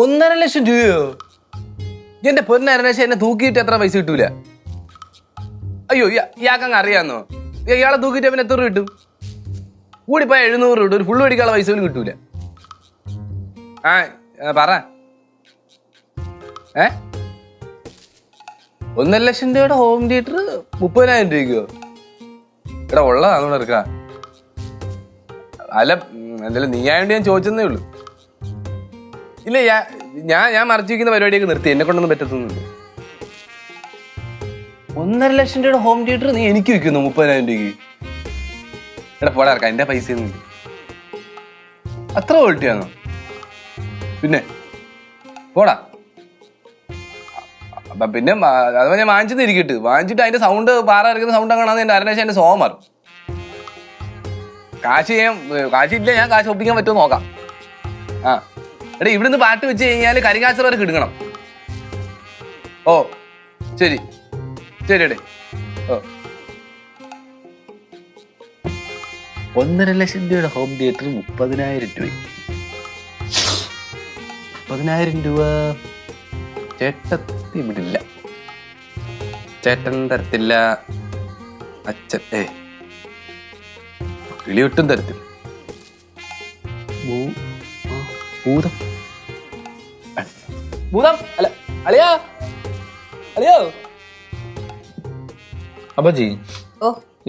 1.5 ലക്ഷം രൂപയോ? എന്റെ പൊന്ന അരണേശം എന്നെ തൂക്കിയിട്ട് എത്ര പൈസ കിട്ടൂല? അയ്യോ ഇയാൾക്കങ്ങ് അറിയാന്നോ? ഇയാളെ തൂക്കിയിട്ട് അവന് എത്ര രൂപ കിട്ടും? കൂടിപ്പോയ 700 രൂപ ഒരു ഫുള്ള് മേടിക്കാനുള്ള പൈസ പോലും കിട്ടൂല. പറ. 1.5 ലക്ഷം രൂപയുടെ ഹോം തിയേറ്റർ 30,000 രൂപയ്ക്കോ? എടാ ഉള്ളതാണോ എടുക്ക? അല്ല എന്തായാലും നീ ആയതുകൊണ്ട് ഞാൻ ചോദിച്ചെന്നേ ഉള്ളൂ. ഇല്ല ഞാൻ മറച്ചു വയ്ക്കുന്ന പരിപാടിയൊക്കെ നിർത്തി, എന്നെ കൊണ്ടൊന്നും പറ്റത്തൊന്നുമില്ല. 1.5 ലക്ഷം രൂപയുടെ ഹോം തിയേറ്റർ നീ എനിക്ക് വെക്കുന്നു 30,000 രൂപയ്ക്ക്? എടാ പോടാ ഇറക്കാം, എന്റെ പൈസ ഒന്നും അത്ര ക്വാളിറ്റിയാണോ? പിന്നെ പോടാ. പിന്നെ അഥവാ ഞാൻ വാങ്ങിച്ചത് ഇരിക്കട്ട്, വാങ്ങിച്ചിട്ട് അതിന്റെ സൗണ്ട് പാറ ഇറക്കുന്ന സൗണ്ട് അങ്ങനെയാണെന്ന് എന്റെ അരണേശം എന്റെ സോമം മാറും. കാശില്ല, ഞാൻ കാശ് ഒപ്പിക്കാൻ പറ്റുമോ നോക്കാം. എടാ ഇവിടുന്ന് പാട്ട് വെച്ച് കഴിഞ്ഞാൽ കരിങ്കാച്ചർ വരെ കിടക്കണം. ഓ ശരി ശരി എടേ. ഓ 1.5 ലക്ഷം രൂപയുടെ ഹോം തിയേറ്റർ 30,000 രൂപ. 30,000 രൂപ ചേട്ടത്തി വിടില്ല, ചേട്ടൻ തരത്തില്ല. അച്ഛൻ കിളിയൊട്ടും തരത്തില്ല. ഭൂതം ഭൂതം അല്ല അളിയോ അളിയോ. അപ്പച്ചി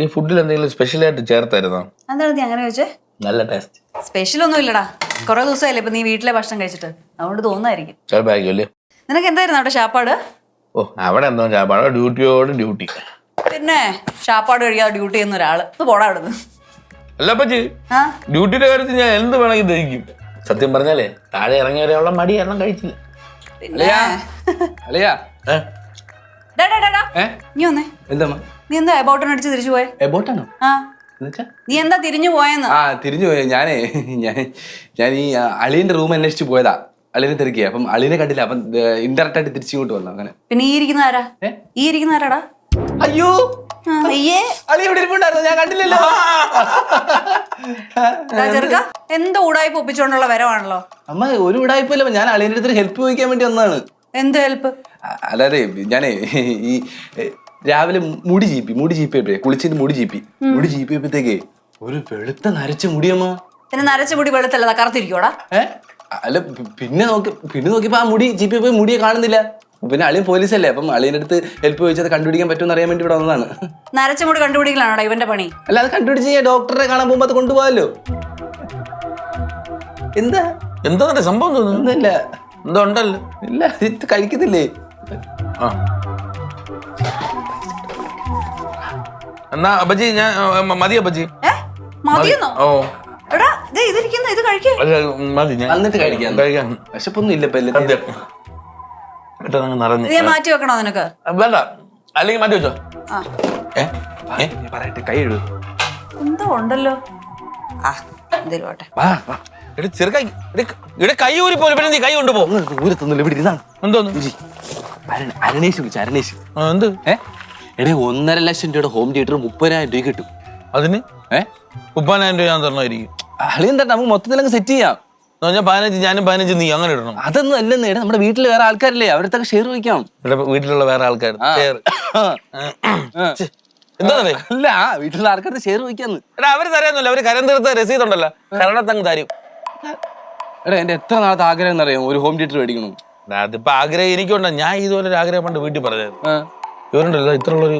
ഈ ഫുഡിൽ എന്തെങ്കിലും സ്പെഷ്യൽ ആയിട്ട് ചേർത്തായിരുന്നോ? എന്താണ് നീ അങ്ങനെ ചോദിച്ചേ? നല്ല ടേസ്റ്റ്. സ്പെഷ്യൽ ഒന്നും ഇല്ലടാ, കുറെ ദിവസമായില്ലേ ഇപ്പൊ നീ വീട്ടിലെ ഭക്ഷണം കഴിച്ചിട്ട്, അതുകൊണ്ട് തോന്നായിരിക്കും. ചിലപ്പായിരിക്കും. നിനക്ക് എന്തായിരുന്നു അവിടെ ഷാപ്പാട്? ഓ അവിടെ എന്തോ ചാപ്പാട്, ഡ്യൂട്ടിയോട് ഡ്യൂട്ടി. പിന്നെ ഷാപ്പാട് കഴിയാതെ ഡ്യൂട്ടി ചെയ്യുന്ന ഒരാള് പോടാ അവിടുന്ന്. അല്ല അപ്പച്ചി, ഡ്യൂട്ടിയുടെ കാര്യത്തിൽ ഞാൻ എന്ത് വേണമെങ്കിൽ ധരിക്കും. സത്യം പറഞ്ഞാലേ താഴെ ഇറങ്ങി വരെയുള്ള മടി എണ്ണം കഴിച്ചില്ല. നീ വന്നേ. നീ എന്താ എബോട്ടൺ അടിച്ച് തിരിച്ചു പോയെ? എബോട്ടാണോ? നീ എന്താ തിരിഞ്ഞു പോയെന്ന്? തിരിഞ്ഞു പോയ ഞാൻ ഈ അളിയന്റെ റൂം അന്വേഷിച്ച് പോയതാ. അളിനെ തിരക്കിയ, അപ്പം അളിനെ കണ്ടില്ല, അപ്പം ഇൻഡയറക്റ്റ് ആയിട്ട് തിരിച്ചിങ്ങോട്ട് വന്നു. അങ്ങനെ പിന്നെ ഈ ഇരിക്കുന്ന ആരാ? ഈ ഇരിക്കുന്ന ആരാടാ? അയ്യോ അളി ഇവിടെ ഇരിപ്പുണ്ടായിരുന്നു, ഞാൻ കണ്ടില്ലല്ലോ. ചെറുക്ക എന്തോ ഉടായ്പ ഒപ്പിച്ചോണ്ടുള്ള വരവാണല്ലോ. അമ്മ ഒരു ഉടായ്പല്ല, ഞാൻ അളിയന്റെ അടുത്ത് ഹെൽപ്പ് ചോദിക്കാൻ വേണ്ടി വന്നതാണ്. എന്ത് ഹെൽപ്പ്? അല്ലാതെ ഞാനേ ഈ രാവിലെ മുടി ചീപ്പി കുളിച്ചിട്ട് മുടി ചീപ്പിയപ്പോഴത്തേക്ക് ഒരു വെളുത്ത നരച്ച മുടിയമ്മ. പിന്നെ നരച്ച മുടി വെളുത്തല്ല, കറുത്തിരിക്കോടാ? അല്ല പിന്നെ നോക്കിയപ്പോ ആ മുടി ചീപ്പിയപ്പോ മുടിയെ കാണുന്നില്ല. പിന്നെ അളിയൻ പോലീസല്ലേ, അപ്പം അളിയന്റെ അടുത്ത് ഹെൽപ്പ് ചോദിച്ചത് കണ്ടുപിടിക്കാൻ പറ്റുമെന്ന് അറിയാൻ വേണ്ടി ഇവിടെ വന്നതാണ്. നരച്ച മുടി കണ്ടുപിടിക്കലാണോടാ ഇവന്റെ പണി? അല്ല അത് കണ്ടുപിടിച്ച് ഞാൻ ഡോക്ടറെ കാണാൻ പോകുമ്പോ അത് കൊണ്ടുപോകാലോ. എന്താ സംഭവം? തോന്നുന്നില്ല. എന്തോ ഉണ്ടല്ലോ. ഇല്ല ഇത് കഴിക്കുന്നില്ലേ? എന്നാ അപ്പച്ചി ഞാൻ മതി. അപ്പച്ചി മതിയെന്നോ? ഓ എടാ ഇതിരിക്കുന്ന ഇത് കഴിക്കേ. മതി, ഞാൻ എന്നിട്ട് കഴിക്കാൻ വിശപ്പൊന്നും ഇല്ല. മാറ്റി വെക്കണോ നിനക്ക്? വേണ്ട, അല്ലെങ്കിൽ മാറ്റി വെച്ചോ. പറയട്ടെ, കൈ എഴുതു. എന്തോ ഉണ്ടല്ലോ. എന്തേലും കൈ ഊരി പോലെ പിന്നെ നീ കൈ കൊണ്ടുപോ. ഊരത്തൊന്നുമില്ല, ഇവിടെ ഇരുന്നാണ്. എന്തോന്നു? അരണേഷ് വിളിച്ചു. അരണേഷ് എന്ത്? എടേ 1.5 ലക്ഷം രൂപയുടെ ഹോം തിയേറ്റർ 30,000 രൂപ കിട്ടും. അതിന് 30,000 രൂപ ഞാൻ തരണമായിരിക്കും. അളിയൻ തന്നെ നമുക്ക് മൊത്തത്തിലങ്ങ് സെറ്റ് ചെയ്യാം. ഞാൻ 15, ഞാനും 15, നീ അങ്ങനെ ഇടണം. അതൊന്നും അല്ലെന്നേ, നമ്മുടെ വീട്ടിൽ വേറെ ആൾക്കാരില്ലേ, അവരത്തൊക്കെ ഷെയർ വയ്ക്കാം. വീട്ടിലുള്ള വേറെ ആൾക്കാർ എന്താ? അല്ല വീട്ടിലുള്ള ആൾക്കാരുടെ ഷെയർ വയ്ക്കാന്ന്. എടാ അവര് തരാന്നല്ലോ, അവര് കരം തീർത്ത രസീത് ഉണ്ടല്ലോ, കരണത്തങ്ങ് തരും. എടാ എന്റെ എത്ര നാളത്തെ ആഗ്രഹം എന്നറിയാം, ഒരു ഹോം തിയേറ്റർ മേടിക്കണം. അതിപ്പോ ആഗ്രഹം എനിക്കുണ്ടോ? ഞാൻ ഇതുപോലെ ഒരു ആഗ്രഹം പണ്ട് വീട്ടിൽ പറഞ്ഞത്. ഇവരുണ്ടല്ലോ ഇത്രയുള്ളൊരു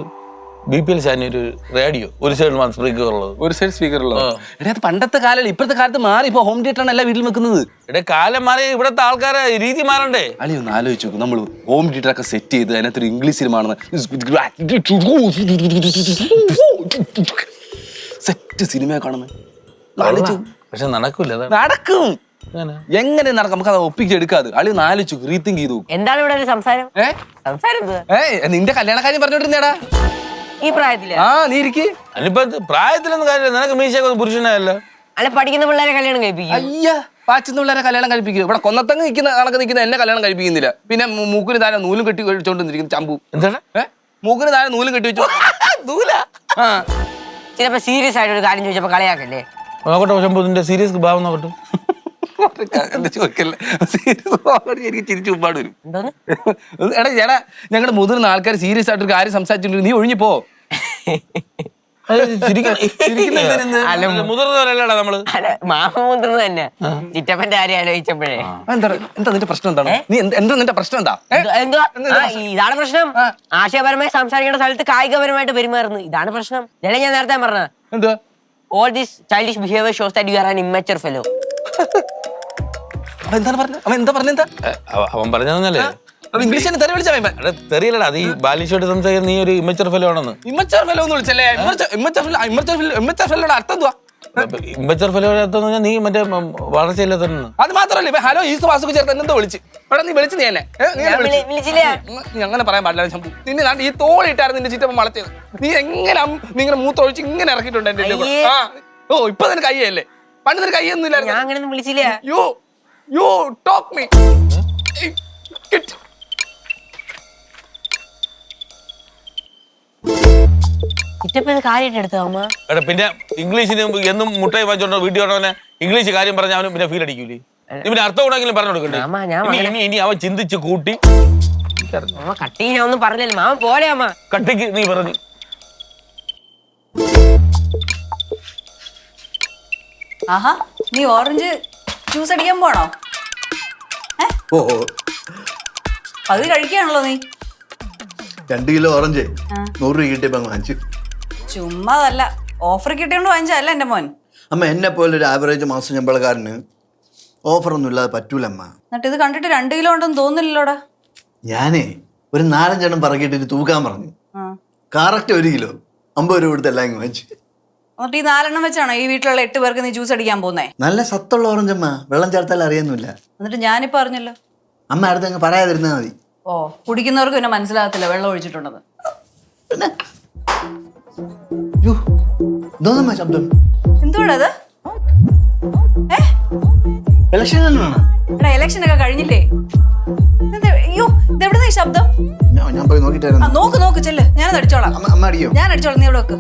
BPL ചാനൽ, ഒരു റേഡിയോ, ഒരു സൈഡ് സ്പീക്കർ ഉള്ളത്, ഒരു സൈഡ് സ്പീക്കർ ഉള്ളത്. എടാ അത് പണ്ടത്തെ കാലം, ഇപ്പോഴത്തെ കാലത്ത് മാറി. ഇപ്പൊ ഹോം തിയേറ്റർ ആണ് എല്ലാ വീട്ടിൽ വെക്കുന്നത്. എടേ കാലം മാറി, ഇവിടത്തെ ആൾക്കാരെ രീതി മാറണ്ടേ? അളി ഒന്ന് ആലോചിച്ച് നോക്കും, നമ്മൾ ഹോം തിയേറ്റർ ഒക്കെ സെറ്റ് ചെയ്ത് അതിനകത്തൊരു ഇംഗ്ലീഷ് സിനിമ സെറ്റ് സിനിമ കാണുന്നത്. പക്ഷെ നടക്കൂല. നടക്കും. എങ്ങനെ നടക്കും? നമുക്ക് അത് ഒപ്പിച്ചെടുക്കാതെ. അളി ഒന്ന് ആലോചിച്ചു, റീതിങ്ക് ചെയ്തു. എന്താണ് ഇവിടെ ഒരു സംസാരം? നിന്റെ കല്യാണ കാര്യം പറഞ്ഞോണ്ടിരുന്നേടാ ഈ പ്രായത്തില്? നീ ഇരിക്ക്. അതിനിപ്പോ പ്രായത്തിലൊന്നും കാര്യമില്ല, നിനക്ക് മീശയൊക്കെ പുരുഷനല്ല. അല്ല പഠിക്കുന്ന പിള്ളേരെ കല്യാണം കഴിപ്പിക്കും. അയ്യാ പാച്ചുന്ന പിള്ളേരെ കല്യാണം കഴിപ്പിക്കും. ഇവിടെ കൊന്നത്തങ്ങ് നിൽക്കുന്ന എന്നെ കല്യാണം കഴിപ്പിക്കുന്നില്ല. പിന്നെ മൂക്കിന് താഴെ നൂലും കെട്ടി വെച്ചോണ്ടിരിക്കും ചമ്പു. എന്താണ്? മൂക്കിന് താഴെ നൂലും കെട്ടി വെച്ചോ. ചിലപ്പോ സീരിയസ് ആയിട്ട് ഒരു കാര്യം ചോദിച്ചപ്പോ കളിയാക്കല്ലേ? നോക്കട്ടെ, പക്ഷെ സീരിയസ് ഭാവം നോക്കട്ടെ. ചോദിക്കല്ലേ എനിക്ക് ചിരിച്ചു ഉമ്പാട് വരും. എന്തോന്ന് എടാ ചേട്ടാ ഞങ്ങളുടെ മുതിർന്ന ആൾക്കാർ സീരിയസ് ആയിട്ടൊരു കാര്യം സംസാരിച്ചിട്ടുണ്ട്, നീ ഒഴിഞ്ഞു പോ. മുതിർന്നവരല്ലേടാ നമ്മള്. അല്ല മാമ മുതിർന്ന് തന്നെ ചിറ്റപ്പന്റെ കാര്യം ആലോചിച്ചപ്പോഴേ എന്താ നിന്റെ പ്രശ്നം എന്താണ്? നീ എന്താ നിന്റെ പ്രശ്നം എന്താ? എന്തുവാ ഇതാണ് പ്രശ്നം. ആശയപരമായി സംസാരിക്കേണ്ട സ്ഥലത്ത് കായികപരമായിട്ട് പെരുമാറുന്നു, ഇതാണ് പ്രശ്നം. ഇതല്ലേ ഞാൻ നേരത്തെ പറഞ്ഞ. എന്താ All this childish behavior shows that you are an immature fellow. അവൻ എന്താ പറഞ്ഞ? അവൻ പറഞ്ഞതല്ലേ ഇംഗ്ലീഷ് തെറി വിളിച്ചാ തെറിയല്ലടാ, അത് ഈ ബാലിഷോട്ട് സംസാരിക്കുന്ന നീ ഒരു ഇമ്മച്ചർ ഫെലോ ആണെന്ന്. ഇമ്മച്ചർ ഫെലോ എന്ന് വിളിച്ചല്ലേ? ഇമ്മച്ചർ ഫെലോയുടെ അർത്ഥം എന്തുവാ? ഇമ്മച്ചർ ഫെലോ നീ മറ്റേ വളർച്ചയില്ലാത്തന്ന്. അത് മാത്രമല്ല ഇപ്പൊ ഹലോ ഈസ് വാസുക്ക് ചേർത്ത് എന്തോ വിളിച്ച് എടാ നീ വിളിച്ചു നീ എന്നെ വിളിച്ചില്ല. നീ അങ്ങനെ പറയാൻ പാടില്ല ശംഭു. നിന്നെ ഞാൻ ഈ തോളിട്ടായിരുന്നു നിന്റെ ചിറ്റപ്പം വളർത്തിയത്. നീ എങ്ങനെ ഇങ്ങനെ മൂത്തൊഴിച്ച് ഇങ്ങനെ ഇറക്കിയിട്ടുണ്ട് എന്റെ ആ ഓ ഇപ്പൊ നിനക്ക് കയ്യല്ലേ, പണ്ട് നിനക്ക് കയ്യൊന്നും ഞാൻ ഇല്ലായിരുന്നു. അങ്ങനെയൊന്നും വിളിച്ചില്ല. You talk me. ചിറ്റപ്പ കാര്യമായിട്ട് എടുത്തോ അമ്മ. എടാ പിന്നെ ഇംഗ്ലീഷിന് എന്നും മുട്ടയെ വാങ്ങിച്ചോണ്ടോ വീട്ടിൽ കൊണ്ടവനെ ഇംഗ്ലീഷ് കാര്യം പറഞ്ഞ അവന് പിന്നെ ഫീൽ അടിക്കൂലേ? ഇവന് അർത്ഥം ഉണ്ടെങ്കിലും പറഞ്ഞു കൊടുക്കണ്ടേ? ഇനി അവൻ ചിന്തിച്ച് കൂട്ടി അമ്മ കട്ടി ഞാൻ ഒന്നും പറഞ്ഞില്ല മാമ പോലെ അമ്മ. കട്ടിക്ക് നീ പറഞ്ഞു. ആഹാ നീ ഓറഞ്ച് ജ്യൂസ് അടിക്കാൻ പോണോ? ഓ അത് കഴിക്കുകയാണല്ലോ നീ. 2 കിലോ ഓറഞ്ച് 100 രൂപ കിട്ടിയപ്പോ വാങ്ങിച്ചു. ചുമ്മാതല്ല, ഓഫർ കിട്ടിയോണ്ട് വാങ്ങിച്ചല്ല എന്റെ മോൻ. അമ്മ എന്നെ പോലെ ഒരു ആവറേജ് മാസം ശമ്പളക്കാരന് ഓഫറൊന്നും ഇല്ലാതെ പറ്റൂല അമ്മ. എന്നിട്ട് ഇത് കണ്ടിട്ട് 2 കിലോ ഉണ്ടെന്ന് തോന്നില്ലല്ലോടാ. ഞാനേ ഒരു 4-5 എണ്ണം പറക്കിയിട്ട് തൂക്കാൻ പറഞ്ഞു. കറക്റ്റ് 1 കിലോ 50 രൂപ കൊടുത്ത് എല്ലാം വാങ്ങിച്ചു. എന്നിട്ട് ഈ 4 എണ്ണം വെച്ചാണോ ഈ വീട്ടിലുള്ള 8 പേർക്ക് നീ ജ്യൂസ് അടിക്കാൻ പോകുന്നേ? നല്ല സത്തുള്ള ഓറഞ്ച് അമ്മ, വെള്ളം ചേർത്താൽ അറിയുന്നില്ല. എന്നിട്ട് ഞാനിപ്പോ അറിഞ്ഞല്ലോ. അമ്മ അടുത്തങ്ങ് പറയാതിരുന്നാ മതി. ഓ കുടിക്കുന്നവർക്ക് പിന്നെ മനസ്സിലാകത്തില്ല വെള്ളം ഒഴിച്ചിട്ടുണ്ടെന്ന്. ഇതൊന്നമ്മ ശബ്ദം എന്തുവാടാ അത്? ഇലക്ഷൻ തന്നെയാണ്. എടാ ഇലക്ഷൻ ഒക്കെ കഴിഞ്ഞില്ലേ? അയ്യോ ഇതെവിടുന്ന ഈ ശബ്ദം? ഞാൻ പോയി നോക്കിട്ടായിരുന്നു. നോക്ക് ചെല്ല്, ഞാനത് അടിച്ചോളാം. അമ്മ അടിയോ? ഞാൻ അടിച്ചോളാം, നീ ഇവിടെ വെക്ക്.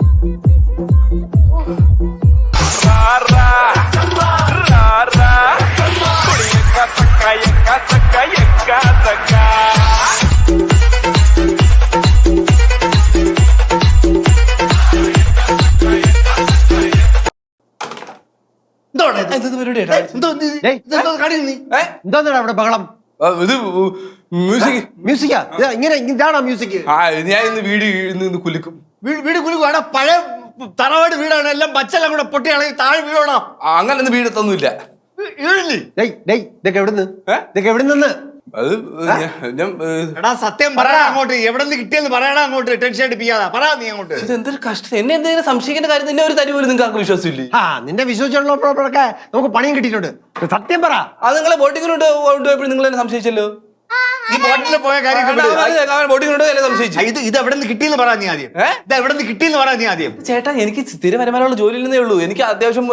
എന്താ അവിടെ ബഹളം? ഇത് മ്യൂസിക് മ്യൂസിക്കാ? ഇങ്ങനെ ഇതാണോ മ്യൂസിക്? ഞാൻ ഇന്ന് വീട് കുലുക്കും. വീട് കുലുക്കും. പഴയ തറവാട് വീടാണ്, എല്ലാം പച്ചെല്ലാം കൂടെ പൊട്ടിയാണെങ്കിൽ താഴെ വീഴണം. അങ്ങനൊന്നും വീടത്തൊന്നുമില്ല. ഇതൊക്കെ എവിടുന്ന്? ഇതൊക്കെ എവിടെ നിന്ന്? അത് എടാ സത്യം പറയണ അങ്ങോട്ട്, എവിടെ നിന്ന് കിട്ടിയെന്ന് പറയണ അങ്ങോട്ട്. ടെൻഷൻ അടിപ്പിക്കാതെ പറ നീ അങ്ങോട്ട്. എന്തൊരു കഷ്ടം. എന്നെ എന്തെങ്കിലും സംശയിക്കേണ്ട കാര്യം തന്നെ ഒരു തരി പോലും നിങ്ങൾക്ക് വിശ്വാസമില്ലേ? നിന്റെ വിശ്വസിച്ചുള്ളപ്പോഴൊക്കെ നമുക്ക് പണിയും കിട്ടിയിട്ടുണ്ട്. സത്യം പറ. അത് നിങ്ങളെ ബോട്ടിങ്ങിനോട്ട് കൊണ്ടുപോയപ്പോഴും നിങ്ങൾ എന്നെ സംശയിച്ചല്ലോ. ഈ ബോട്ടിൽ പോയ കാര്യം ബോട്ടിങ്ങിനോട്ട് എന്നെ സംശയിച്ചു. ഇത് എവിടെ നിന്ന് കിട്ടിയെന്ന് പറ നീ ആദ്യം. ഇത് എവിടെ നിന്ന് കിട്ടിയെന്ന് പറ നീ ആദ്യം. ചേട്ടാ എനിക്ക് സ്ഥിര വരുമാനമുള്ള ജോലിയിൽ നിന്നേ ഉള്ളൂ. എനിക്ക് അത്യാവശ്യം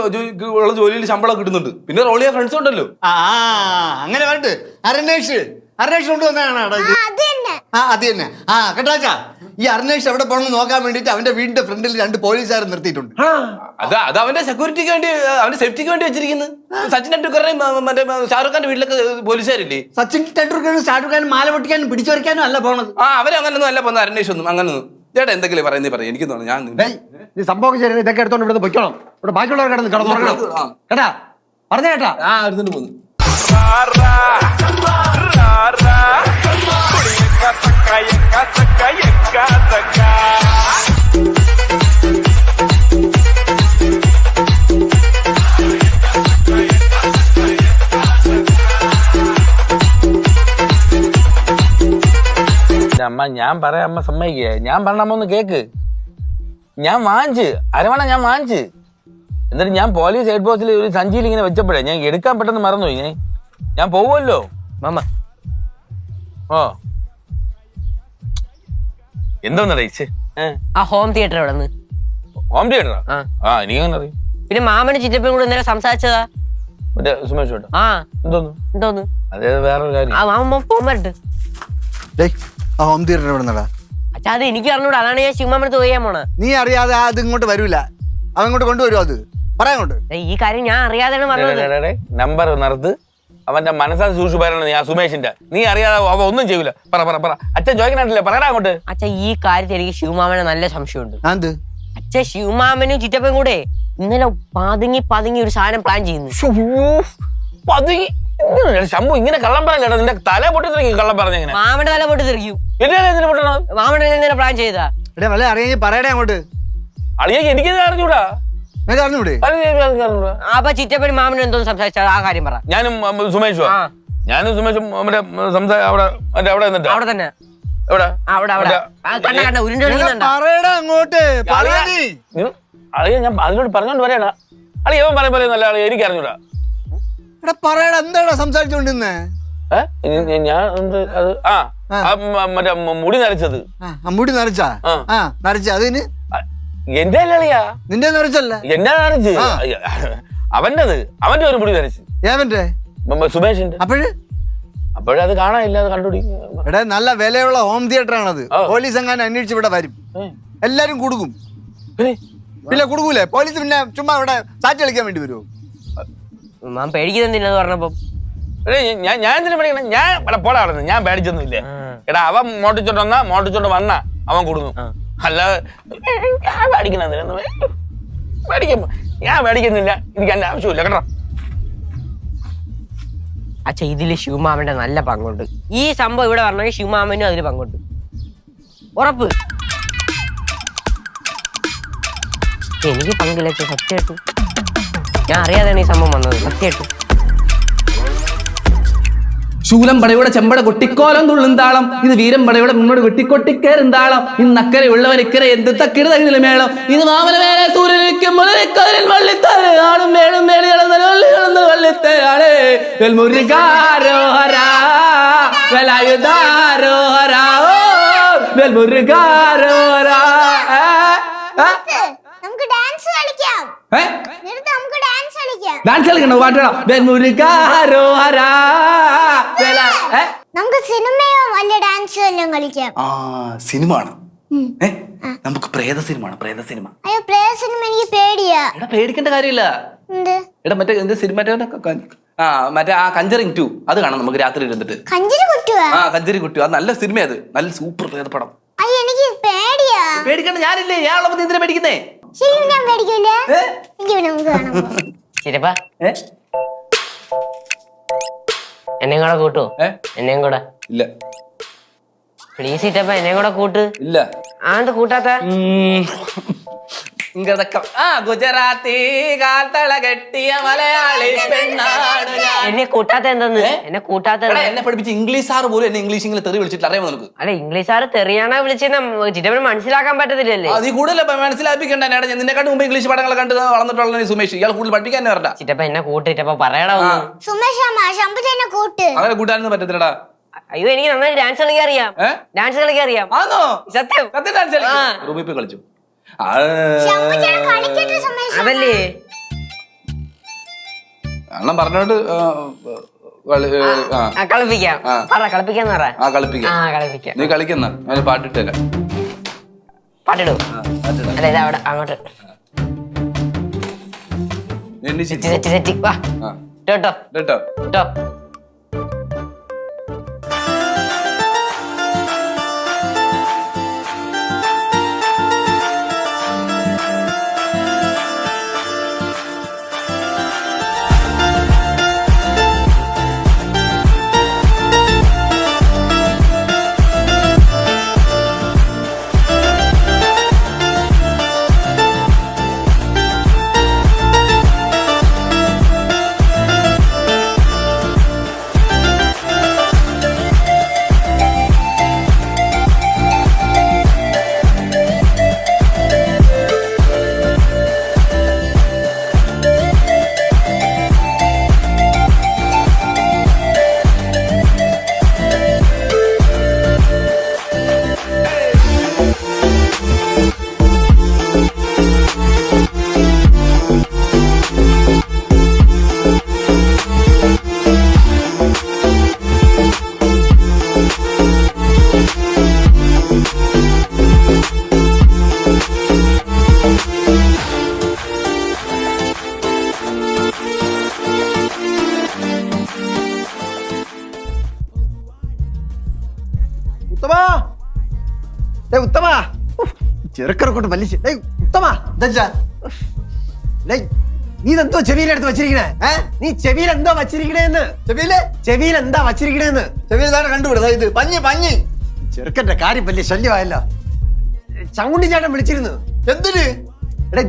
ഉള്ള ജോലിയിൽ ശമ്പളം കിട്ടുന്നുണ്ട്. പിന്നെ റോൾ ചെയ്യാൻ ഫ്രണ്ട്സ് ഉണ്ടല്ലോ. അങ്ങനെ വേണ്ട. അരണേഷ് കൊണ്ടുവന്നാണ് അത് തന്നെ. കേട്ടാച്ചാ ഈ അരണേഷ് എവിടെ പോകണമെന്ന് നോക്കാൻ വേണ്ടിട്ട് അവന്റെ വീടിന്റെ ഫ്രണ്ടിൽ 2 പോലീസുകാർ നിർത്തിയിട്ടുണ്ട്. അത് അവന്റെ സെക്യൂരിറ്റിക്ക് വേണ്ടി, അവന്റെ സേഫ്റ്റിക്ക് വേണ്ടി വെച്ചിരിക്കുന്നത്. സച്ചിൻ ടെണ്ടുൽക്കറിനെയും മറ്റേ ഷാറുഖ് ഖാന്റെ വീട്ടിലൊക്കെ പോലീസുകാരില്ലേ? സച്ചിൻ ടെണ്ടുൽക്കറും ഷാറുഖ് ഖാനും മാല പൊട്ടിക്കാനും പിടിച്ചുവരയ്ക്കാനും അല്ല പോണത്. അവരങ്ങനൊന്നും അല്ല പോകുന്നത്. അന്വേഷണം അങ്ങനൊന്നും. ചേട്ടാ എന്തെങ്കിലും പറയുന്നേ പറയും. എനിക്ക് തോന്നുന്നു ഞാൻ നീ സംഭവം ശരി, ഇതൊക്കെ എടുത്തോണ്ട് ഇവിടെ പൊയ്ക്കണം. ഇവിടെ ബാക്കിയുള്ളവർ കിടന്ന് കിടന്നു കേട്ടാ. പറഞ്ഞ കേട്ടാ എടുത്തിട്ട് പോകുന്നു. അമ്മ ഞാൻ പറയാം, അമ്മ സമ്മതിക്കുക. ഞാൻ പറഞ്ഞ അമ്മ ഒന്ന് കേക്ക്. ഞാൻ വാങ്ങിച്ച് അരവണ ഞാൻ വാങ്ങിച്ച്. എന്നിട്ട് ഞാൻ പോലീസ് ഹെഡ് പോസ്റ്റിൽ ഒരു സഞ്ചിയിൽ ഇങ്ങനെ വെച്ചപ്പോഴേ ഞാൻ എടുക്കാൻ പെട്ടെന്ന് മറന്നുപോയി. ഞാൻ പോവുമല്ലോ മാമ. ഓ എന്തോന്നറിയിച്ച് ആ ഹോം തിയേറ്റർ എവിടെ നിന്ന്? ഹോം തിയേറ്ററാ? എനിക്കങ്ങനെ അറിയും. പിന്നെ മാമനും ചിറ്റപ്പനും കൂടെ ഇന്നലെ സംസാരിച്ചതാ മറ്റേ സുമേഷ് ചേട്ടാ? എന്തോന്നു അതേ വേറൊരു കാര്യം. മാമ പോകാൻ ഹോം തിയേറ്റർ എവിടെ നിന്നടാ? അച്ഛാ അത് എനിക്ക് അറിഞ്ഞൂടാ, അതാണ് ഞാൻ ശിവമാമനത്ത് പോയാൻ പോണ. നീ അറിയാതെ അത് ഇങ്ങോട്ട് വരൂല. അവൻ ഇങ്ങോട്ട് കൊണ്ടുവരുമോ? അത് പറയാങ്ങോട്ട്. ഈ കാര്യം ഞാൻ അറിയാതെയാണ് പറഞ്ഞത്. നമ്പർ നിർത്ത്. അവന്റെ മനസ്സാ സൂക്ഷിച്ചു പറയണത് ഞാൻ സുമേഷിന്റെ. നീ അറിയാതെ അവ ഒന്നും ചെയ്യൂല. പറ പറ പറ. അച്ഛൻ ചോദിക്കണില്ലേ? പറയടാ അങ്ങോട്ട്. അച്ഛാ ഈ കാര്യത്തിൽ എനിക്ക് ശിവമാമനെ നല്ല സംശയമുണ്ട്. എന്ത്? അച്ഛൻ ശിവമാമനും ചിറ്റപ്പനും കൂടെ ഇന്നലെ പതുങ്ങി ഒരു സാധനം പ്ലാൻ ചെയ്യുന്നു. പതുങ്ങി ശംഭു ഇങ്ങനെ കള്ളം പറയല്ലേടാ. നിന്റെ തല പൊട്ടി കള്ളം പറഞ്ഞെങ്ങനെ? മാമന്റെ തല പൊട്ടി തെറിക്കും. എന്തിനാ പൊട്ടണത്? മാമന്റെ ഇന്നലെ പ്ലാൻ ചെയ്താ. എടേ വല്ല അറിയാമെങ്കിൽ പറയടേ അങ്ങോട്ട്. അളിയേക്ക് എനിക്കത് അറിഞ്ഞൂടാ. നിനക്ക് അറിഞ്ഞൂടെ? അപ്പൊ ചിറ്റപ്പനും മാമനും എന്തോന്ന് സംസാരിച്ചാ ആ കാര്യം പറ. ഞാനും സുമേഷും ഞാനും സുമേഷും അവിടെ നിന്നിട്ട് അവിടെ തന്നെ എവിടെ കണ്ണ ഉരുണ്ട് കളിക്കുന്നുണ്ടോ? പറയടാ അങ്ങോട്ട്. അളിയ ഞാൻ അതിനോട് പറഞ്ഞോണ്ട് പറയണ. അളി എവൻ പറയുന്നല്ല അളി എനിക്ക് അറിഞ്ഞൂടാ. എടാ പറയടാ, എന്താടാ സംസാരിച്ചോണ്ടിരുന്നേ? ഞാൻ അത് മറ്റേ മുടി നരച്ചത്. മുടി നരച്ചാ? നരച്ച അതിന് എന്റെ അല്ലളിയാ. നിന്റെ നരച്ചല്ല, എന്നാ നരച്ച്? അവന്റെ ഒരു മുടി നരച്ച്. ഏവന്റെ? സുമേഷിന്റെ. അപ്പോഴത് കാണാനില്ല, അത് കണ്ടുപിടി. എടാ നല്ല വിലയുള്ള ഹോം തിയേറ്റർ ആണത്. പോലീസ് എങ്ങാനും അന്വേഷിച്ച് ഇവിടെ വരും, എല്ലാരും കൊടുക്കും. പിന്നെ കൊടുക്കൂലേ പോലീസ്? പിന്നെ ചുമ്മാ ഇവിടെ സാറ്റ് കളിക്കാൻ വേണ്ടി വരുമോ? മാം പേടിക്കുന്നില്ലെന്ന് പറഞ്ഞപ്പോ ഞാൻ എന്തിനാ പേടിക്കണം? ഞാൻ പോടാ അവിടെ നിന്ന്. ഞാൻ പേടിച്ചൊന്നും ഇല്ലേ. എടാ അവൻ മോട്ടിച്ചോണ്ട് വന്നാ അവൻ കൊടുക്കും. അല്ലാതെ ഞാൻ പേടിക്കണ പേടിക്കുമ്പോ ഞാൻ പേടിക്കുന്നില്ല. എനിക്ക് എന്റെ ആവശ്യമില്ല കേട്ടോ. അച്ഛാ ഇതില് ശിവമാമന്റെ നല്ല പങ്കുണ്ട്. ഈ സംഭവം ഇവിടെ പറഞ്ഞെങ്കിൽ ശിവമാമനും അതിന് പങ്കുണ്ട്, ഉറപ്പ്. എനിക്ക് പങ്കില്ല സത്യമായിട്ടും. ഞാൻ അറിയാതെയാണ് ഈ സംഭവം വന്നത്, സത്യമായിട്ടും. ശൂലം പടയുടെ ചെമ്പട കൊട്ടിക്കോലം തുള്ളും താളം, ഇത് വീരം പടയുടെ മുന്നോട് വെട്ടിക്കൊട്ടിക്കേറും താളം. ഇന്നക്കരെ ഉള്ളവൻ ഇക്കരെ എന്ത് തക്കിട തകില മേളം. ഇത് മാമല മേലെ സൂര്യനിക്കും വള്ളിത്താറ് ആടും മേളും മേളി കളന്ന് വള്ളിത്തയാളേ. വെൽമുരുകാരോഹരാ വെലായുധാരോഹരാ വെൽമുരുകാരോഹരാ. നമുക്ക് ഡാൻസ് കളിക്കാം. നമുക്ക് ഡാൻസ് കളിക്കാം. ഡാൻസ് കളിക്കണോ? പാട്ടാ. വെൽമുരുകാരോഹരാ. നമുക്ക് സിനിമയോ വല്ല ഡാൻസോ എല്ലാം കളിക്കാം. സിനിമ ആണ്. നമുക്ക് പ്രേത സിനിമ ആണ്. പ്രേത സിനിമ. അയ്യോ പ്രേത സിനിമ എനിക്ക് പേടിയാ. എടാ പേടിക്കേണ്ട കാര്യമില്ല. എടാ മറ്റേ എന്ത് സിനിമ മറ്റേ ആ കഞ്ചറിങ് 2 അത് കാണാം നമുക്ക് രാത്രി ഇരുന്നിട്ട്. കഞ്ചരി കുട്ടുവാ? കഞ്ചറി കുട്ടു. അത് നല്ല സിനിമ. അത് നല്ല സൂപ്പർ പ്രേത പടം. അയ്യോ എനിക്ക് പേടിയാ. പേടിക്കണ്ട, ഞാനില്ലേ. ഞാൻ ഉള്ളപ്പോ എന്തിനാ പേടിക്കുന്നേ? ശരി ഞാൻ പേടിക്കൂല. എനിക്ക് നമുക്ക് കാണാം. ചിറ്റപ്പ എന്നെയും കൂടെ കൂട്ടോ? എന്നെയും കൂടെ ഇല്ല. പ്ലീസ് ചിറ്റപ്പ എന്നെയും കൂടെ കൂട്ട്. ഇല്ല. ആന്ത് കൂട്ടാത്ത? ഗുജറാത്തി കാൽത്തള കെട്ടിയ മലയാളി പെണ്ണാണ് ഞാൻ. എന്നെ കൂട്ടാത്ത എന്തെന്ന്? എന്നെ കൂട്ടാത്ത എന്നെ പഠിപ്പിച്ച ഇംഗ്ലീഷ് സാറ് പോലും എന്നെ ഇംഗ്ലീഷ് ഇങ്ങനെ തെറി വിളിച്ചിട്ട് അറിയാമോ നിനക്ക്? അല്ല ഇംഗ്ലീഷ് സാറ് തെറിയാണോ വിളിച്ചെന്ന് ചിറ്റപ്പന് മനസ്സിലാക്കാൻ പറ്റത്തില്ലല്ലേ? നീ കൂടുതൽ മനസ്സിലാപ്പിക്കണ്ട. ഞാൻ നിന്നെക്കാട്ട് മുമ്പ് ഇംഗ്ലീഷ് പടങ്ങൾ കണ്ട് വളർന്നിട്ടുള്ള സുമേഷ്. ഇയാൾ കൂടുതൽ പഠിപ്പിക്കാൻ വരണ്ട. ചിറ്റപ്പ എന്നെ കൂട്ടിട്ടപ്പ പറയടാ. സുമേഷ് ശമ്പുചേനെ കൂട്ട്. അങ്ങനെ കൂട്ടാനൊന്നും പറ്റത്തില്ലടാ. അയ്യോ എനിക്ക് നന്നായി ഡാൻസ് കളിക്കാൻ അറിയാം. ഡാൻസ് കളിക്കാൻ അറിയാം. സത്യം സത്യം ഡാൻസ് കളിക്കും. റൂമിൽ പോയി കളിച്ചു. അതല്ലേ അണ്ണൻ പറഞ്ഞോണ്ട് കളിപ്പിക്കാം. കളിപ്പിക്കാന്ന് പറ. കളിപ്പിക്കാം. നീ കളിക്കുന്ന പാട്ടിട്ടല്ല. പാട്ടിടും. അല്ല ഇതാ അവിടെ അങ്ങോട്ട് സെറ്റ് സെറ്റ് വാ. കേട്ടോ കേട്ടോ കേട്ടോ. ഉത്തമാ ഉത്തമാ ചെറുക്കറെ കൊണ്ട് വലിച്ച് ഉത്തമാ എന്താ നീ ഇതെന്തോ ചെവിയിലെടുത്ത് വെച്ചിരിക്കണേ നീ ചെവിയിൽ എന്തോ വച്ചിരിക്കണേന്ന് ചെവിയിൽ എന്താ വച്ചിരിക്കണേന്ന് ചെവിയിൽ തന്നെ കണ്ടുപിടുക ഇത് പഞ്ഞി പഞ്ഞി ചെറുക്കന്റെ കാര്യം വലിയ ശല്യമായല്ലോ ചങ്കുണ്ടി ചേട്ടൻ വിളിച്ചിരുന്നു എന്തിന് എടാ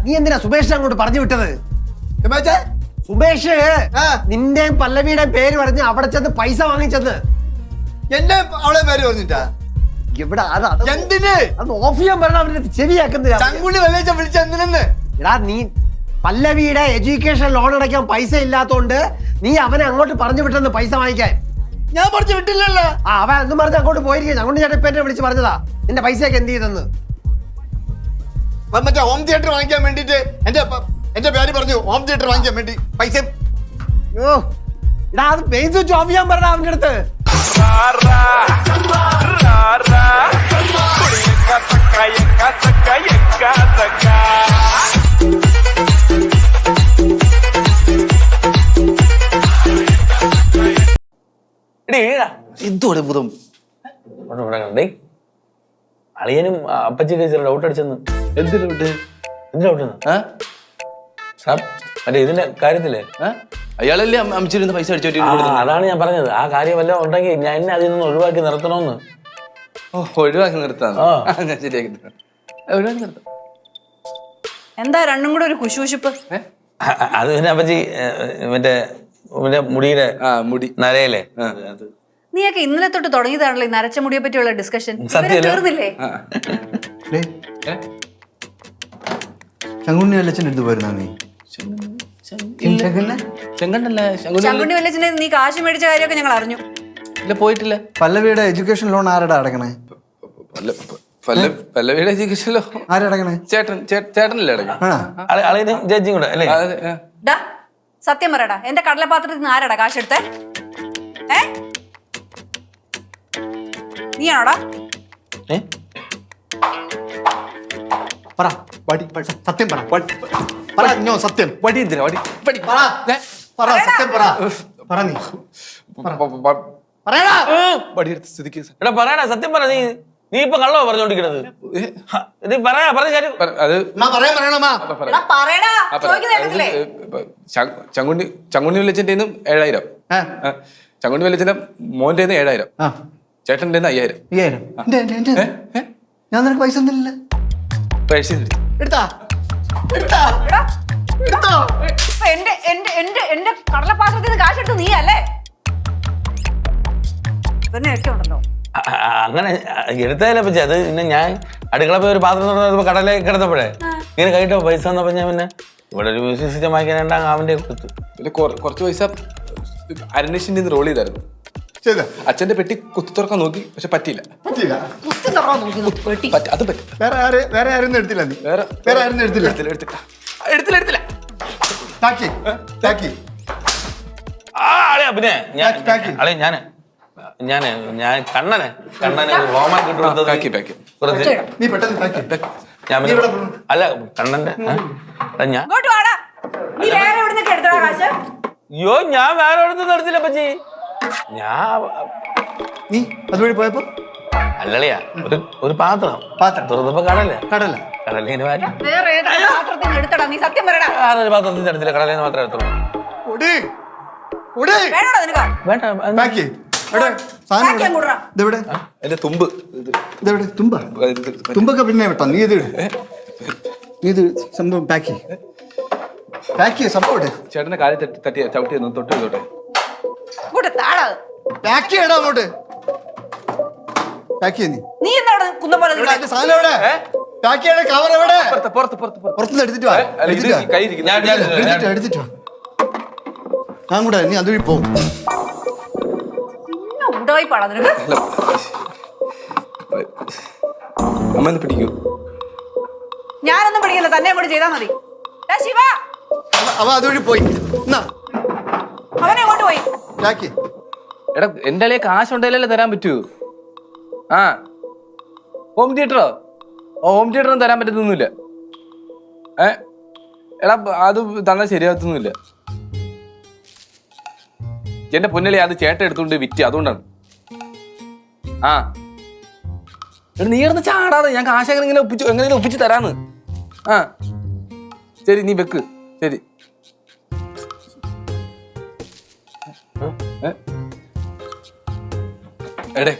നീ എന്തിനാ സുമേഷിനെ അങ്ങോട്ട് പറഞ്ഞു വിട്ടത് സുമേഷ് നിന്റെയും പല്ലവിയുടെയും പേര് പറഞ്ഞ് അവിടെ ചെന്ന് പൈസ വാങ്ങിച്ചെന്ന് എന്റെ അവളെ പേര് പറഞ്ഞിട്ടാ ഇവിടെ എന്തിന് അത് ഓഫ് ചെയ്യാൻ പറഞ്ഞ അവന്റെ ചെവിയാക്കുന്നില്ല ചങ്കുള്ളി വെള്ളിച്ച വിളിച്ച എന്തിനെന്ന് എടാ നീ പല്ലവിയുടെ എഡ്യൂക്കേഷൻ ലോൺ അടയ്ക്കാൻ പൈസ ഇല്ലാത്തോണ്ട് നീ അവനെ അങ്ങോട്ട് പറഞ്ഞു വിട്ടെന്ന് പൈസ വാങ്ങിക്കാൻ ഞാൻ പറഞ്ഞു വിട്ടില്ലല്ലോ അവൻ എന്നും പറഞ്ഞ് അങ്ങോട്ട് പോയിരിക്കും അങ്ങോട്ട് ചേട്ടൻ ഇപ്പൊ എന്നെ വിളിച്ച് പറഞ്ഞതാ നിന്റെ പൈസയൊക്കെ എന്ത് ചെയ്തെന്ന് മറ്റേ ഹോം തിയേറ്റർ വാങ്ങിക്കാൻ വേണ്ടിട്ട് എന്റെ പേര് പറഞ്ഞു ഹോം തിയേറ്റർ വാങ്ങിക്കാൻ വേണ്ടി പൈസ ഓ എടാ അത് പെയിൻ സ്വിച്ച് ഓഫ് ചെയ്യാൻ പറഞ്ഞ അവന്റെ അടുത്ത് ഇതോടെ ബുധം അളിയനും അപ്പച്ചൊക്കെ ചില ഡൗട്ട് അടിച്ചെന്ന്. എന്ത് ഡൗട്ട്? മറ്റേ ഇതിന്റെ കാര്യത്തില് അയാളല്ലേ അമിച്ചിരുന്ന് പൈസ അടിച്ചോട്ടി അതാണ് ഞാൻ പറഞ്ഞത്. ആ കാര്യം വല്ലതും ഉണ്ടെങ്കിൽ ഞാൻ എന്നെ അതിൽ നിന്ന് ഒഴിവാക്കി നിർത്തണമെന്ന്. ഒഴിവാക്കി നിർത്താം. ഞാൻ ശരിയാക്കി ഒഴിവാക്കി നിർത്താം. എന്താ രണ്ടും കൂടെ ഒരു കുശുകുശുപ്പ്? അത് പിന്നെ അപ്പച്ചി മറ്റേ മുടിയുടെ മുടി നരയിലെ നീയൊക്കെ ഇന്നലെ തൊട്ട് തുടങ്ങിയതാണല്ലോ ഈ നരച്ച മുടിയെ പറ്റിയുള്ള ഡിസ്കഷൻ. തീർന്നില്ലേ? ചങ്കുണ്ണി വെള്ളച്ചൻ എടുത്ത് പോയിരുന്നാ നീ ശങ്കുണ്ണി വല്ലച്ചിന്റെ നീ കാശ് മേടിച്ച കാര്യമൊക്കെ ഞങ്ങൾ അറിഞ്ഞു. ഇല്ല, പോയിട്ടില്ല. പല്ലവിയുടെ എഡ്യൂക്കേഷൻ ലോൺ ആരുടെ അടക്കണേ? പല്ലവിയുടെ എഡ്യൂക്കേഷനിലോ ആരടക്കണേ? ചേട്ടനല്ലേ അടക്കണം? അളിയനും ജഡ്ജിയും കൂടെ അല്ലേ? സത്യം പറയടാ, എന്റെ കടലപാത്രത്തിൽ നിന്ന് ആരാടാ കാശ് എടുത്തേ? നീയാണോടാ? സത്യം പറഞ്ഞോ. സത്യം വടി എന്തിനാ? വടി സത്യം പറ നീ വടിയെടുത്ത് സ്ഥിതിക്ക് എടാ പറയടാ, സത്യം പറ. നീ ഇപ്പൊ കള്ളോ പറഞ്ഞോണ്ടിരിക്കണത്? നീ പറയാ പറഞ്ഞ കാര്യം അത് ചങ്കുണ്ണി വെള്ളച്ചന്റെ 7,000, ചങ്കുണ്ണി വെള്ളച്ചന്റെ മോന്റെ 7,000, ചേട്ടന്റെ 5,000. ഞാൻ നിനക്ക് പൈസ ഒന്നുമില്ല. എന്റെ കടലപാത്രത്തിൽ നിന്ന് കാശ് എടുത്ത് നീ അല്ലേ? ഒക്കെ ഉണ്ടല്ലോ. അങ്ങനെ എടുത്തതല്ലേ പറ്റി. അത് പിന്നെ ഞാൻ അടുക്കള പോയി ഒരു പാത്രം തുറന്നപ്പോ കടലേക്ക് കിടന്നപ്പോഴേ ഇങ്ങനെ കൈട്ടോ പൈസ വന്നപ്പോ ഞാൻ പിന്നെ ഇവിടെ ഒരു മ്യൂസിക് സിസ്റ്റം വാങ്ങിക്കാനുണ്ടാ അവന്റെ കൊടുത്തു. പിന്നെ കുറച്ച് പൈസ അരനേഷിന്റെ റോൾ ചെയ്തായിരുന്നു. അച്ഛന്റെ പെട്ടി കുത്തി തുറക്കാൻ നോക്കി, പക്ഷെ പറ്റിയില്ല. അത് പറ്റി. വേറെ ആരും എടുത്തില്ല. നീ വേറെ ആരും എടുത്തില്ല. എടുത്തില്ല. പിന്നെ ഞാൻ കണ്ണനെ റോമാൻ കിട്ടുന്നത് നീ പെട്ടെന്ന് ഞാൻ അല്ല കണ്ണന്റെ ഞാൻ അയ്യോ ഞാൻ വേറെ എവിടുന്ന് എടുത്തില്ല പച്ചി. നീ അതുവഴി പോയപ്പോ അല്ലളിയാ ഒരു പാത്രം തുറന്നപ്പോ കടലിങ്ങനെ ആരൊരു പാത്രത്തിൽ എടുത്തില്ല, കടലേന്ന് മാത്രമേ എടുത്തുള്ളൂ. തുമ്പൊക്കെ പിന്നെ വിട്ടോ. നീ ഇത് സംഭവം പാക്ക് ചെയ്യ. സംഭവം ചേട്ടന്റെ കാര്യം തട്ടി ചവിട്ടി തൊട്ട് തൊട്ടെ പാക്ക് ചെയ്യടാ അങ്ങോട്ട്. പാക്ക് ചെയ്യ. നീ എന്താണ് കുന്നപോലെ സാധനം എവിടെ? പാക്ക് ചെയ്യണ കവർ എവിടെ? പുറത്തുനിന്ന് എടുത്തിട്ട് വാ. എടുത്തിട്ട് വാ. ഞാൻ കൂടെ നീ അതുവഴി പോവും. അമ്മ പിടിക്കൂ. ഞാനൊന്നും പിടിക്കില്ല, തന്നെ കൂടെ ചെയ്താൽ മതി. ശിവ അവ അതുവഴി പോയി. അവനെ അങ്ങോട്ട് പോയി. എടാ എന്റെ അല്ലേ കാശ് ഉണ്ടെങ്കിലല്ലേ തരാൻ പറ്റൂ. ഹോം തിയേറ്ററോ? ഹോം തിയേറ്ററൊന്നും തരാൻ പറ്റത്തൊന്നുമില്ല. എടാ അത് തന്നാൽ ശരിയാകത്തൊന്നുമില്ല. എന്റെ പൊന്നലേ അത് ചേട്ടൻ എടുത്തുകൊണ്ട് വിറ്റ്, അതുകൊണ്ടാണ്. ആ എടാ നീ ഇടന്ന് ചാടാതെ ഞാൻ കാശ് എങ്ങനെ എങ്ങനെയും ഒപ്പിച്ച് തരാന്ന്. ആ ശരി നീ വെക്ക്. ശരി എടേ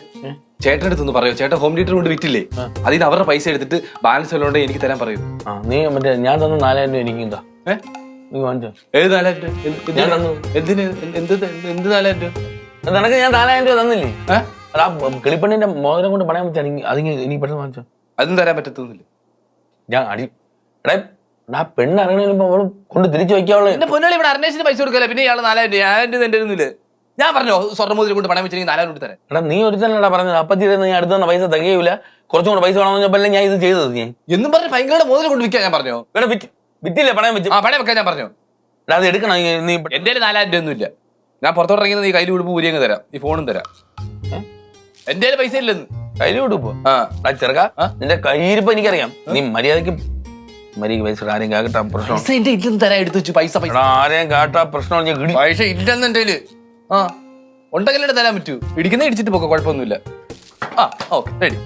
ചേട്ടൻ്റെ അടുത്തൊന്ന് പറയോ, ചേട്ടൻ ഹോം തിയേറ്റർ കൊണ്ട് വിറ്റില്ലേ, അതിൽ നിന്ന് അവരുടെ പൈസ എടുത്തിട്ട് ബാലൻസ് വല്ലതുകൊണ്ട് എനിക്ക് തരാൻ പറയൂ. ആ നീ മറ്റേ ഞാൻ തന്ന 4000 രൂപ എനിക്ക് എന്താ നീ വാങ്ങിച്ചോ? ഏത് 4000 രൂപ? ഞാൻ തന്നു. എന്തിന്? എന്ത് 4000 രൂപ? നിനക്ക് ഞാൻ 4000 രൂപ തന്നില്ലേ? അതാ കിളിപ്പണ്ണിന്റെ മോതിരം കൊണ്ട് പണയം വെച്ചാൽ എനിക്ക് പെട്ടെന്ന് വാങ്ങിച്ചോ. അതും തരാൻ പറ്റത്തൊന്നുമില്ല. ഞാൻ അടി എടേ ആ പെണ്ണ് ഇറങ്ങണ അവള് കൊണ്ട് തിരിച്ചു വെക്കാവുള്ളൂ. എന്റെ പൊന്നാളി ഇവിടെ അന്വേഷിച്ച് പൈസ കൊടുക്കല്ലേ, പിന്നെ ഇയാൾ 4000 രൂപ 1000 രൂപ എന്റെ ഒന്നുമില്ല. ഞാൻ പറഞ്ഞോ സ്വർണ്ണമോതിരം കൊണ്ട് പണയം വെച്ചിട്ടുണ്ടെങ്കിൽ 4000 രൂപ തരാം. എടാ നീ ഒരു തന്നെ പറഞ്ഞത് അപ്പത്തി നീ അടുത്ത് തന്ന പൈസ തികയൂല, കുറച്ചും കൂടെ പൈസ വേണമെന്ന് പറഞ്ഞപ്പോൾ ഞാൻ ഇത് ചെയ്തത്. ഞാൻ എന്നും പറഞ്ഞ് ഭയങ്കര മോതിരം കൊണ്ട് വിൽക്കാൻ ഞാൻ പറഞ്ഞോ. ഇവിടെ വിറ്റില്ലേ പണയം വെച്ച്? ആ പണയം വെക്കാൻ ഞാൻ പറഞ്ഞോ. എടാ അത് എടുക്കണം നീ. എന്റെ 4000 രൂപ ഒന്നുമില്ല. ഞാൻ പുറത്തോട്ട് ഇറങ്ങിയത് നീ കയ്യിൽ വിടുമ്പോൾ ഊരിയങ്ങ് തരാം, ഈ ഫോണും തരാം. എന്റെ പൈസ ഇല്ലെന്ന് കയ്യിൽ വിടുപ്പോ? ആ ചെറുക്ക നിന്റെ കയ്യിരിപ്പ് എനിക്കറിയാം. നീ മര്യാദക്ക് പൈസ ആരെയും കാട്ടാ പ്രശ്നം. പൈസ എന്റെ ഇല്ലെന്ന് തരാം, എടുത്തു വെച്ചു പൈസ. പൈസ ആരെയും കാട്ടാ പ്രശ്നം പൈസ ഇല്ലെന്ന് എന്റെ കയ്യില്. ആ ഉണ്ടെങ്കിലേ തരാൻ പറ്റൂ. ഇടിക്കുന്ന ഇടിച്ചിട്ട് പോക്കോ, കുഴപ്പമൊന്നുമില്ല. ആ ഓക്കെ റെഡി.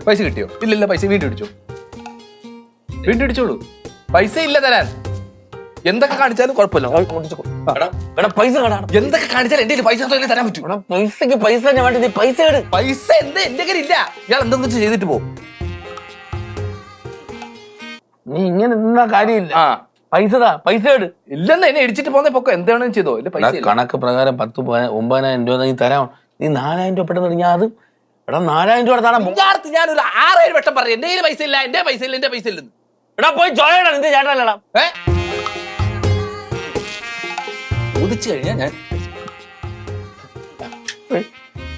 പൈസ കിട്ടിയോ? ഇല്ലല്ല പൈസ വീണ്ടും ഇടിച്ചോ, വീണ്ടും ഇടിച്ചോളൂ. പൈസ ഇല്ല തരാൻ. എന്തൊക്കെ കാണിച്ചാലും കുഴപ്പമില്ല. പൈസ എന്തൊക്കെ കാണിച്ചാലും എന്റെ പൈസ തരാൻ പറ്റൂ. പൈസക്ക് പൈസ പൈസ പൈസ എന്താ എന്റെ കയ്യിൽ ഇല്ല. ഇയാൾ എന്തെങ്കിലും ചെയ്തിട്ട് പോകും. നീ ഇങ്ങനെ നിന്നാ കാര്യമില്ല. ആ പൈസ ഇല്ലെന്ന് എന്നെ ഇടിച്ചിട്ട് പോന്നെ പൊക്കോ, എന്താണെന്ന് ചെയ്തോ. എന്റെ പൈസ കണക്ക് പ്രകാരം 9,000 രൂപ നീ തരാം. നീ 4000 രൂപ പെട്ടെന്ന് ഞാൻ അത് എടാ 4000 രൂപ തരാൻ ഞാനൊരു 6000 വട്ടം പറഞ്ഞു എന്റെ കയ്യിൽ പൈസ ഇല്ല, എന്റെ പൈസ ഇല്ല, എന്റെ പൈസ ഇല്ലെന്ന്. എടാ പോയി ചോയടാ, നിന്റെ ചേട്ടനല്ലടാ. ചോദിച്ചു കഴിഞ്ഞാ ഞാൻ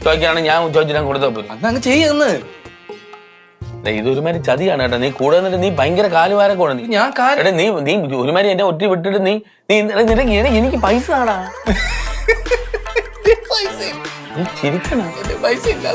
ചോദിക്കാണ്, ഞാൻ ചോദിച്ചിട്ട് കൊടുത്താ പോലും അങ്ങ് ചെയ്യുന്നു. ഇതൊരുമാതിരി ചതിയാണ് കേട്ടോ. നീ കൂടെ നിന്നിട്ട് നീ ഭയങ്കര കാലുവാരൊക്കെ ഉണ്ട്. ഞാൻ നീ ഒരുമാതിരി എന്നെ ഒറ്റ വിട്ടിട്ട് നീ എനിക്ക് പൈസ ആടാ. നീ ചിരിക്കണം. പൈസ ഇല്ല.